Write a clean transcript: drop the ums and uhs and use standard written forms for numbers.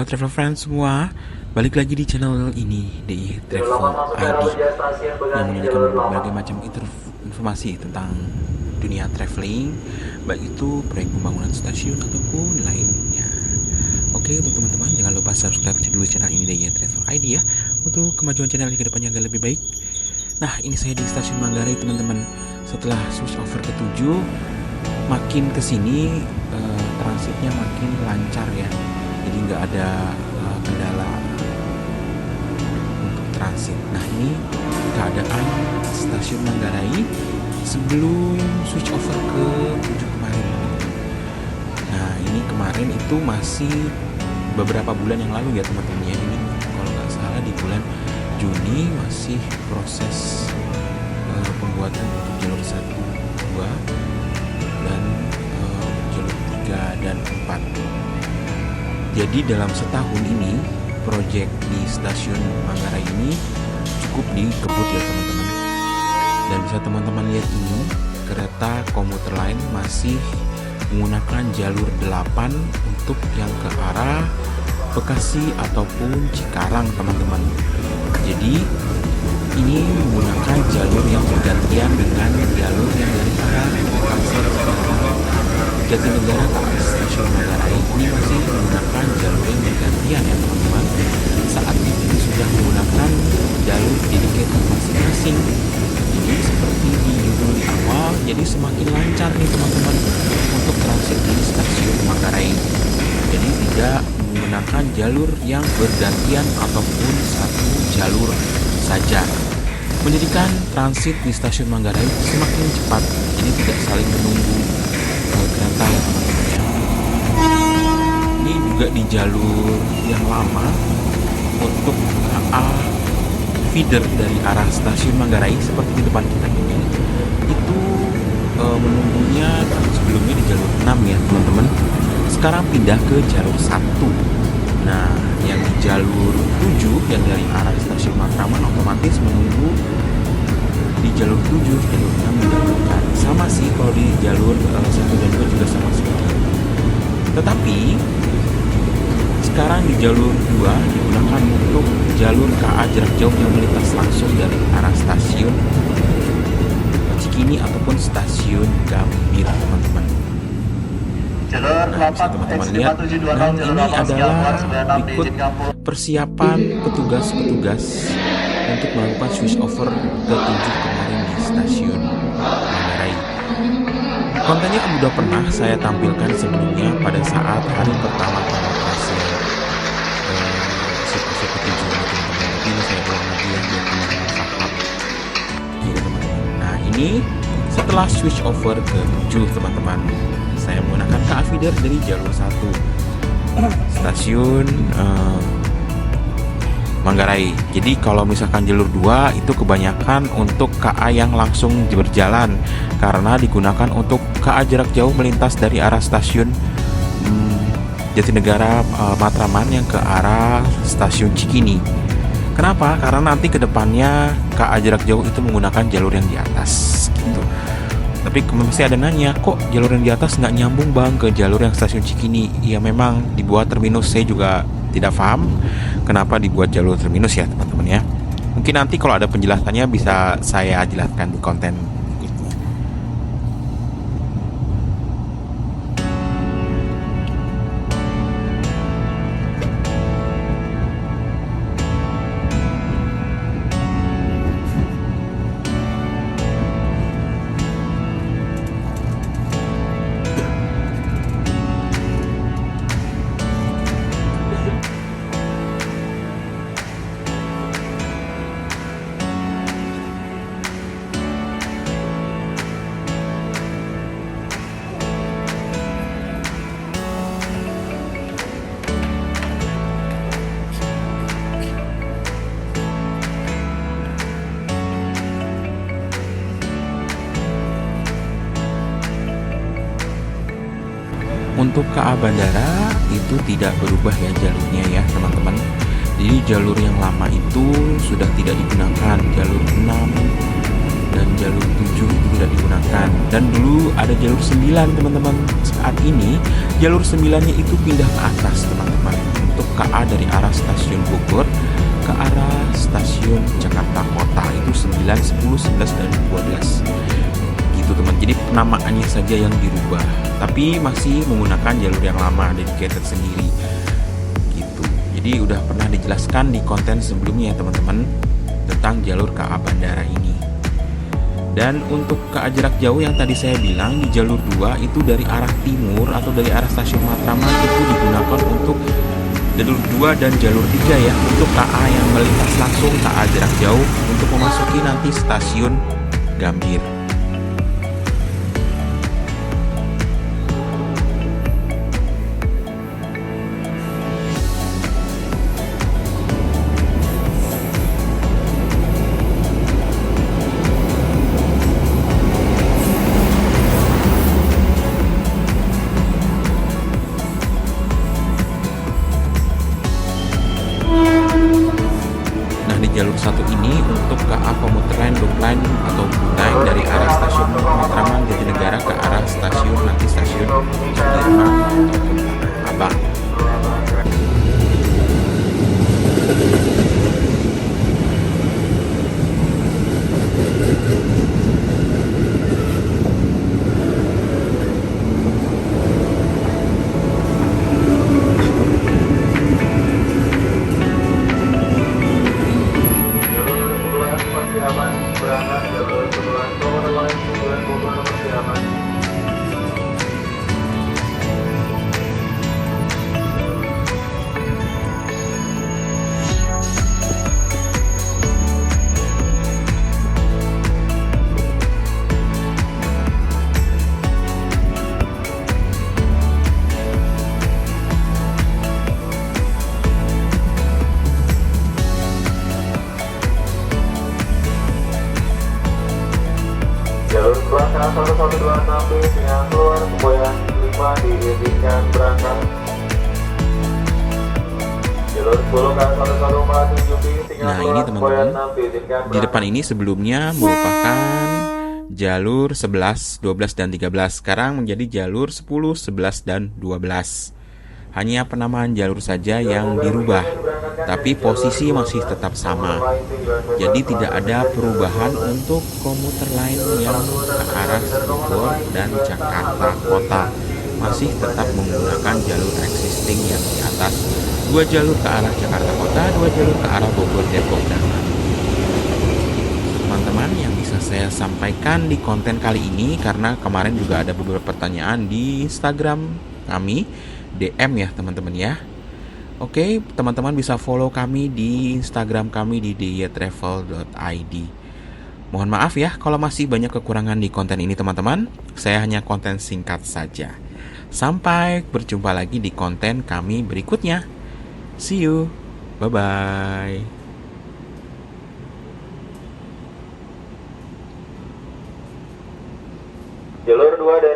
travel friends semua, balik lagi di channel ini, DI Travel ID, yang menyajikan berbagai macam informasi tentang dunia traveling, baik itu proyek pembangunan stasiun ataupun lainnya. Oke, untuk teman-teman jangan lupa subscribe dulu channel ini, DI Travel ID ya, untuk kemajuan channel ke depannya agar lebih baik. Nah, ini saya di stasiun Manggarai teman-teman. Setelah switch over ke-7, makin kesini transitnya makin lancar ya, jadi nggak ada kendala untuk transit. Nah, ini keadaan stasiun Manggarai sebelum switch over ke-7 kemarin. Nah, ini kemarin itu masih beberapa bulan yang lalu ya teman-teman ya. Ini kalau nggak salah di bulan Juni masih proses pembuatan untuk jalur 1, 2 dan jalur 3 dan 4. Jadi dalam setahun ini proyek di stasiun Manggarai ini cukup dikebut ya teman-teman. Dan bisa teman-teman lihat ini, kereta komuter lain masih menggunakan jalur 8 untuk yang ke arah Bekasi ataupun Cikarang teman-teman. Jadi ini menggunakan jalur yang bergantian dengan jalur yang dari arah Bekasi Jatinegara ke arah stasiun Manggarai. Ini masih menggunakan jalur yang bergantian ya teman-teman. Saat ini sudah menggunakan jalur dedicated masing-masing. Jadi seperti di judul di awal, jadi semakin lancar nih teman-teman untuk transit di stasiun Manggarai. Jadi tidak menggunakan jalur yang bergantian ataupun satu jalur saja, menjadikan transit di stasiun Manggarai semakin cepat. Jadi tidak saling menunggu kereta ya teman-teman ya. Ini juga di jalur yang lama untuk KA feeder dari arah stasiun Manggarai seperti di depan kita ini, itu menunggunya sebelumnya di jalur 6 ya teman-teman. Sekarang pindah ke jalur 1. Nah, yang di jalur 7 yang dari arah stasiun Matraman otomatis menunggu di jalur 7, jalur 6 didahulukan. Sama sih kalau di jalur 1 dan 2 juga sama seperti itu. Tetapi sekarang di jalur 2 digunakan untuk jalur KA jarak jauh yang melintas langsung dari arah stasiun Cikini ataupun stasiun Gambir teman-teman. Nah, bisa teman-teman lihat. Nah, ini adalah berikut persiapan petugas-petugas untuk melakukan switch over ke-7 kemarin di stasiun Manggarai. Kontennya sudah pernah saya tampilkan sebelumnya pada saat hari pertama pengoperasian switch over ke-7 teman-teman. Tapi ini saya ulang lagi ya biar teman-teman paham. Gitu teman-teman. Nah, ini setelah switch over ke-7 teman-teman, saya menggunakan KA feeder dari jalur 1 stasiun Manggarai. Jadi kalau misalkan jalur 2 itu kebanyakan untuk KA yang langsung berjalan, karena digunakan untuk KA jarak jauh melintas dari arah stasiun Jatinegara Matraman yang ke arah stasiun Cikini. Kenapa? Karena nanti kedepannya KA jarak jauh itu menggunakan jalur yang di atas gitu. Tapi mesti ada nanya, kok jalur yang di atas nggak nyambung bang ke jalur yang stasiun Cikini? Ya memang dibuat terminus, saya juga tidak paham kenapa dibuat jalur terminus ya teman-teman ya. Mungkin nanti kalau ada penjelasannya bisa saya jelaskan di konten berikutnya. Untuk KA Bandara itu tidak berubah ya jalurnya ya teman-teman. Jadi jalur yang lama itu sudah tidak digunakan, jalur 6 dan jalur 7 itu tidak digunakan. Dan dulu ada jalur 9 teman-teman. Saat ini jalur 9-nya itu pindah ke atas teman-teman untuk KA dari arah stasiun Bogor ke arah stasiun Jakarta Kota itu 9, 10, 11, dan 12 gitu teman. Jadi penamaannya saja yang dirubah, tapi masih menggunakan jalur yang lama dedicated sendiri gitu. Jadi udah pernah dijelaskan di konten sebelumnya ya teman-teman tentang jalur KA bandara ini. Dan untuk KA jarak jauh yang tadi saya bilang di jalur 2 itu dari arah timur atau dari arah stasiun Matraman itu digunakan untuk jalur 2 dan jalur 3 ya, untuk KA yang melintas langsung KA jarak jauh untuk memasuki nanti stasiun Gambir. Di jalur 1 ini untuk KA komuter lain, loop line atau blue line dari arah stasiun Matraman Jatinegara ke arah stasiun nanti stasiun Sudirman Abang. Jalur belakang 1126 yang keluar Semboyan 5 diizinkan berangkat. Jalur 10 kan 1147 Nah ini teman-teman, di depan ini sebelumnya merupakan jalur 11, 12, dan 13. Sekarang menjadi jalur 10, 11, dan 12. Hanya penamaan jalur saja yang dirubah, tapi posisi masih tetap sama. Jadi tidak ada perubahan untuk komuter lain yang ke arah Bogor dan Jakarta Kota. Masih tetap menggunakan jalur existing yang di atas. 2 jalur ke arah Jakarta Kota, 2 jalur ke arah Bogor, Depok, dan Bandung. Teman-teman, yang bisa saya sampaikan di konten kali ini, karena kemarin juga ada beberapa pertanyaan di Instagram kami, DM ya teman-teman ya. Oke, teman-teman bisa follow kami di Instagram kami di diatravel.id. Mohon maaf ya kalau masih banyak kekurangan di konten ini teman-teman. Saya hanya konten singkat saja. Sampai berjumpa lagi di konten kami berikutnya. See you. Bye-bye. Jalur 2 dari